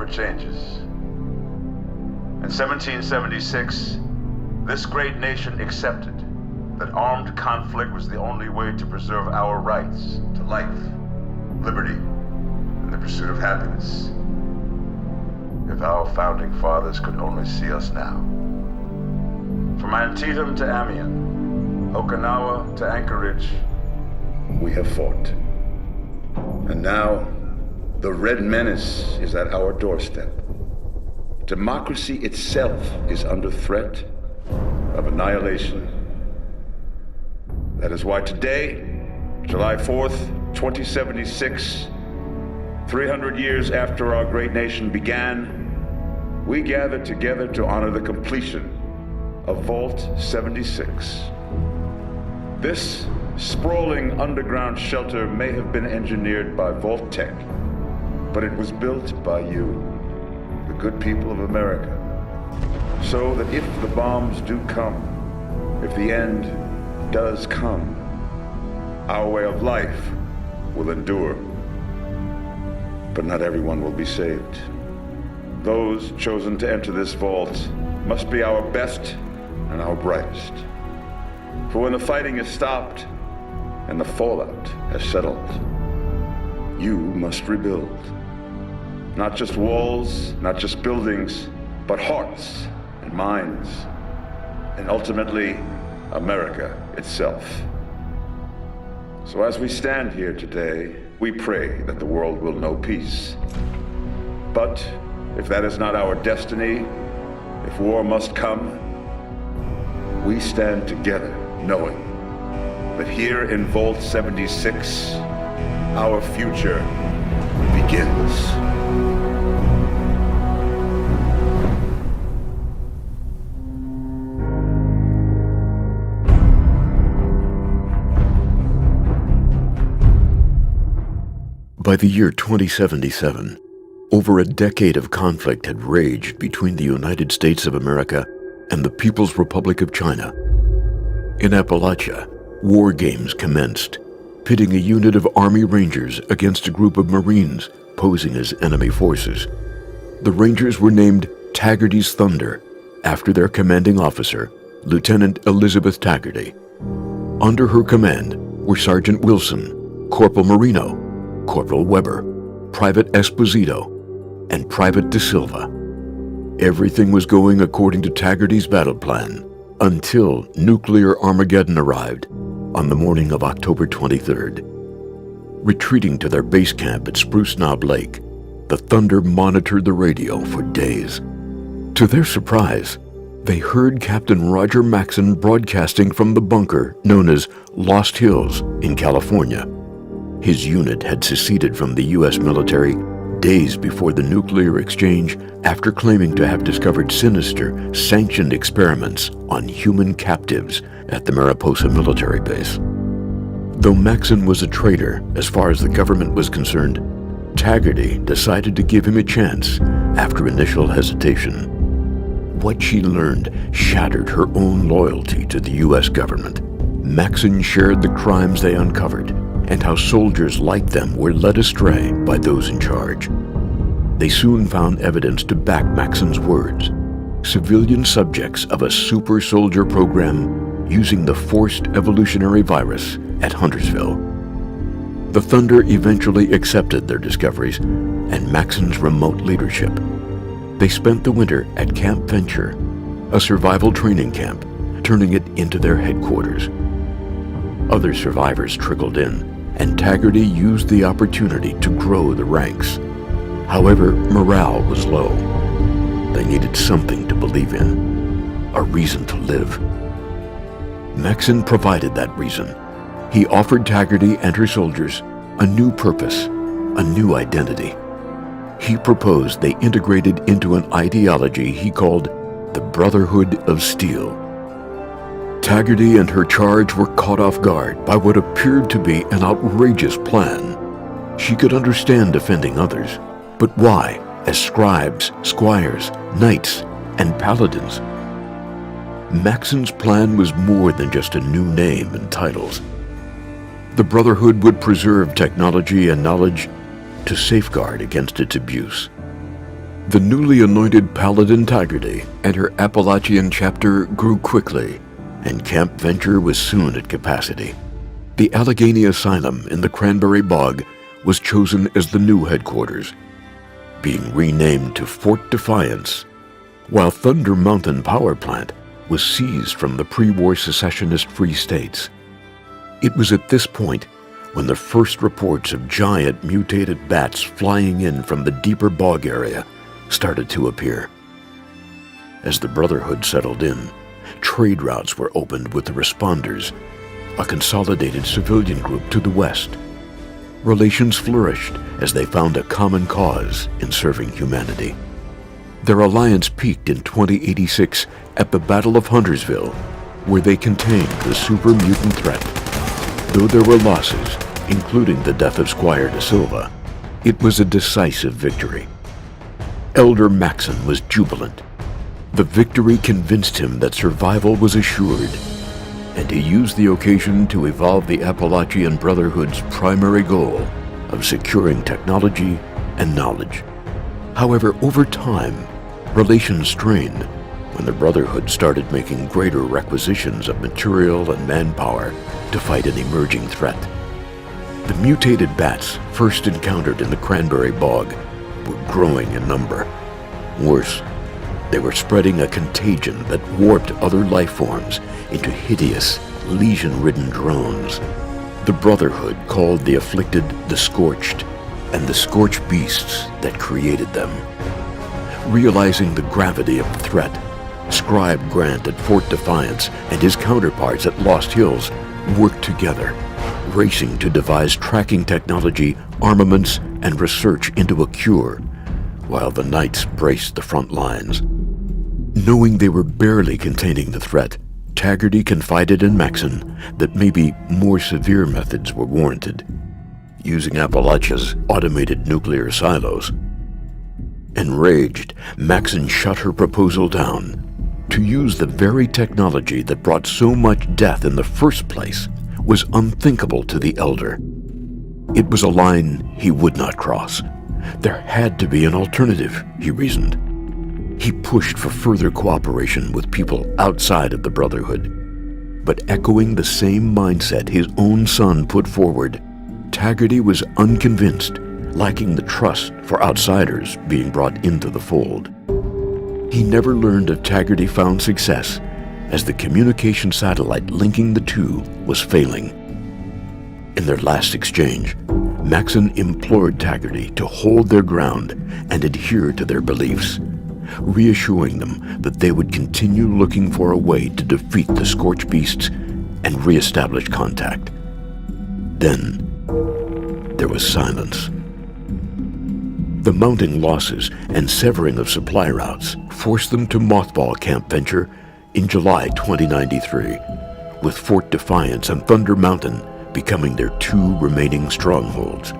never changes. In 1776, this great nation accepted that armed conflict was the only way to preserve our rights to life, liberty, and the pursuit of happiness. If our founding fathers could only see us now. From Antietam to Amiens, Okinawa to Anchorage, we have fought. And now, the Red Menace is at our doorstep. Democracy itself is under threat of annihilation. That is why today, July 4th, 2076, 300 years after our great nation began, we gather together to honor the completion of Vault 76. This sprawling underground shelter may have been engineered by Vault Tech, but it was built by you, the good people of America, so that if the bombs do come, if the end does come, our way of life will endure. But not everyone will be saved. Those chosen to enter this vault must be our best and our brightest. For when the fighting is stopped and the fallout has settled, you must rebuild. Not just walls, not just buildings, but hearts and minds, and ultimately, America itself. So as we stand here today, we pray that the world will know peace. But if that is not our destiny, if war must come, we stand together knowing that here in Vault 76, our future begins. By the year 2077, over a decade of conflict had raged between the United States of America and the People's Republic of China. In Appalachia, war games commenced, pitting a unit of Army Rangers against a group of Marines posing as enemy forces. The Rangers were named Taggarty's Thunder after their commanding officer, Lieutenant Elizabeth Taggarty. Under her command were Sergeant Wilson, Corporal Marino, Corporal Weber, Private Esposito, and Private De Silva. Everything was going according to Taggarty's battle plan until nuclear Armageddon arrived on the morning of October 23rd. Retreating to their base camp at Spruce Knob Lake, the Thunder monitored the radio for days. To their surprise, they heard Captain Roger Maxson broadcasting from the bunker known as Lost Hills in California. His unit had seceded from the U.S. military days before the nuclear exchange after claiming to have discovered sinister, sanctioned experiments on human captives at the Mariposa military base. Though Maxson was a traitor as far as the government was concerned, Taggarty decided to give him a chance after initial hesitation. What she learned shattered her own loyalty to the U.S. government. Maxson shared the crimes they uncovered and how soldiers like them were led astray by those in charge. They soon found evidence to back Maxson's words. Civilian subjects of a super soldier program using the forced evolutionary virus at Huntersville. The Thunder eventually accepted their discoveries and Maxson's remote leadership. They spent the winter at Camp Venture, a survival training camp, turning it into their headquarters. Other survivors trickled in, and Taggarty used the opportunity to grow the ranks. However, morale was low. They needed something to believe in, a reason to live. Maxson provided that reason. He offered Taggarty and her soldiers a new purpose, a new identity. He proposed they integrated into an ideology he called the Brotherhood of Steel. Taggarty and her charge were caught off guard by what appeared to be an outrageous plan. She could understand defending others, but why as scribes, squires, knights, and paladins? Maxson's plan was more than just a new name and titles. The Brotherhood would preserve technology and knowledge to safeguard against its abuse. The newly anointed Paladin Tagerty and her Appalachian chapter grew quickly, and Camp Venture was soon at capacity. The Allegheny Asylum in the Cranberry Bog was chosen as the new headquarters, being renamed to Fort Defiance, while Thunder Mountain Power Plant was seized from the pre-war secessionist Free States. It was at this point when the first reports of giant mutated bats flying in from the deeper bog area started to appear. As the Brotherhood settled in, trade routes were opened with the Responders, a consolidated civilian group to the west. Relations flourished as they found a common cause in serving humanity. Their alliance peaked in 2086 at the Battle of Huntersville, where they contained the super mutant threat. Though there were losses, including the death of Squire De Silva, it was a decisive victory. Elder Maxon was jubilant. The victory convinced him that survival was assured, and he used the occasion to evolve the Appalachian Brotherhood's primary goal of securing technology and knowledge. However, over time, relations strained when the Brotherhood started making greater requisitions of material and manpower to fight an emerging threat. The mutated bats first encountered in the Cranberry Bog were growing in number. Worse, they were spreading a contagion that warped other life forms into hideous, lesion-ridden drones. The Brotherhood called the afflicted the Scorched, and the Scorched beasts that created them. Realizing the gravity of the threat, Scribe Grant at Fort Defiance and his counterparts at Lost Hills worked together, racing to devise tracking technology, armaments, and research into a cure, while the Knights braced the front lines. Knowing they were barely containing the threat, Tagerty confided in Maxon that maybe more severe methods were warranted, using Appalachia's automated nuclear silos. Enraged, Maxon shut her proposal down. To use the very technology that brought so much death in the first place was unthinkable to the Elder. It was a line he would not cross. There had to be an alternative, he reasoned. He pushed for further cooperation with people outside of the Brotherhood. But echoing the same mindset his own son put forward, Tagerty was unconvinced, lacking the trust for outsiders being brought into the fold. He never learned if Tagerty found success, as the communication satellite linking the two was failing. In their last exchange, Maxon implored Tagerty to hold their ground and adhere to their beliefs, reassuring them that they would continue looking for a way to defeat the Scorched Beasts and reestablish contact. Then, there was silence. The mounting losses and severing of supply routes forced them to mothball Camp Venture in July 2093, with Fort Defiance and Thunder Mountain becoming their two remaining strongholds.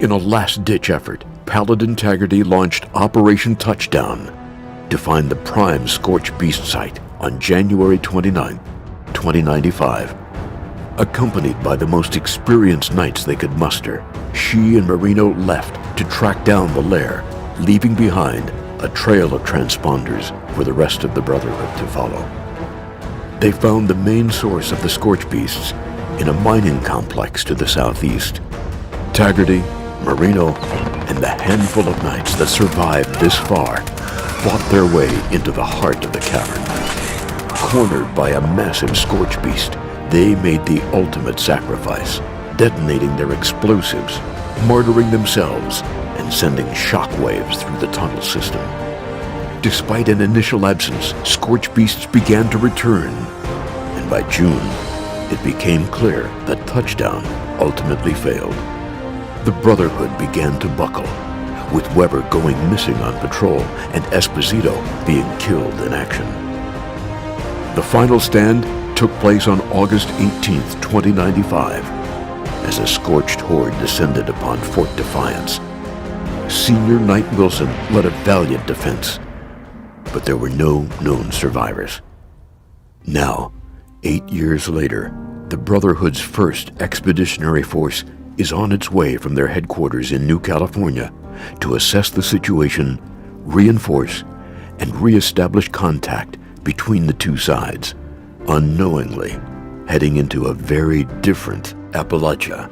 In a last-ditch effort, Paladin Tagerty launched Operation Touchdown to find the prime Scorched Beast site on January 29, 2095. Accompanied by the most experienced knights they could muster, she and Marino left to track down the lair, leaving behind a trail of transponders for the rest of the Brotherhood to follow. They found the main source of the Scorched Beasts in a mining complex to the southeast. Tagerty, Marino, and the handful of knights that survived this far fought their way into the heart of the cavern. Cornered by a massive Scorched Beast, they made the ultimate sacrifice, detonating their explosives, martyring themselves, and sending shockwaves through the tunnel system. Despite an initial absence, Scorched Beasts began to return, and by June, it became clear that Touchdown ultimately failed. The Brotherhood began to buckle, with Weber going missing on patrol and Esposito being killed in action. The final stand took place on August 18, 2095, as a scorched horde descended upon Fort Defiance. Senior Knight Wilson led a valiant defense, but there were no known survivors. Now, 8 years later, the Brotherhood's first expeditionary force is on its way from their headquarters in New California to assess the situation reinforce, and reestablish contact between the two sides, unknowingly heading into a very different Appalachia.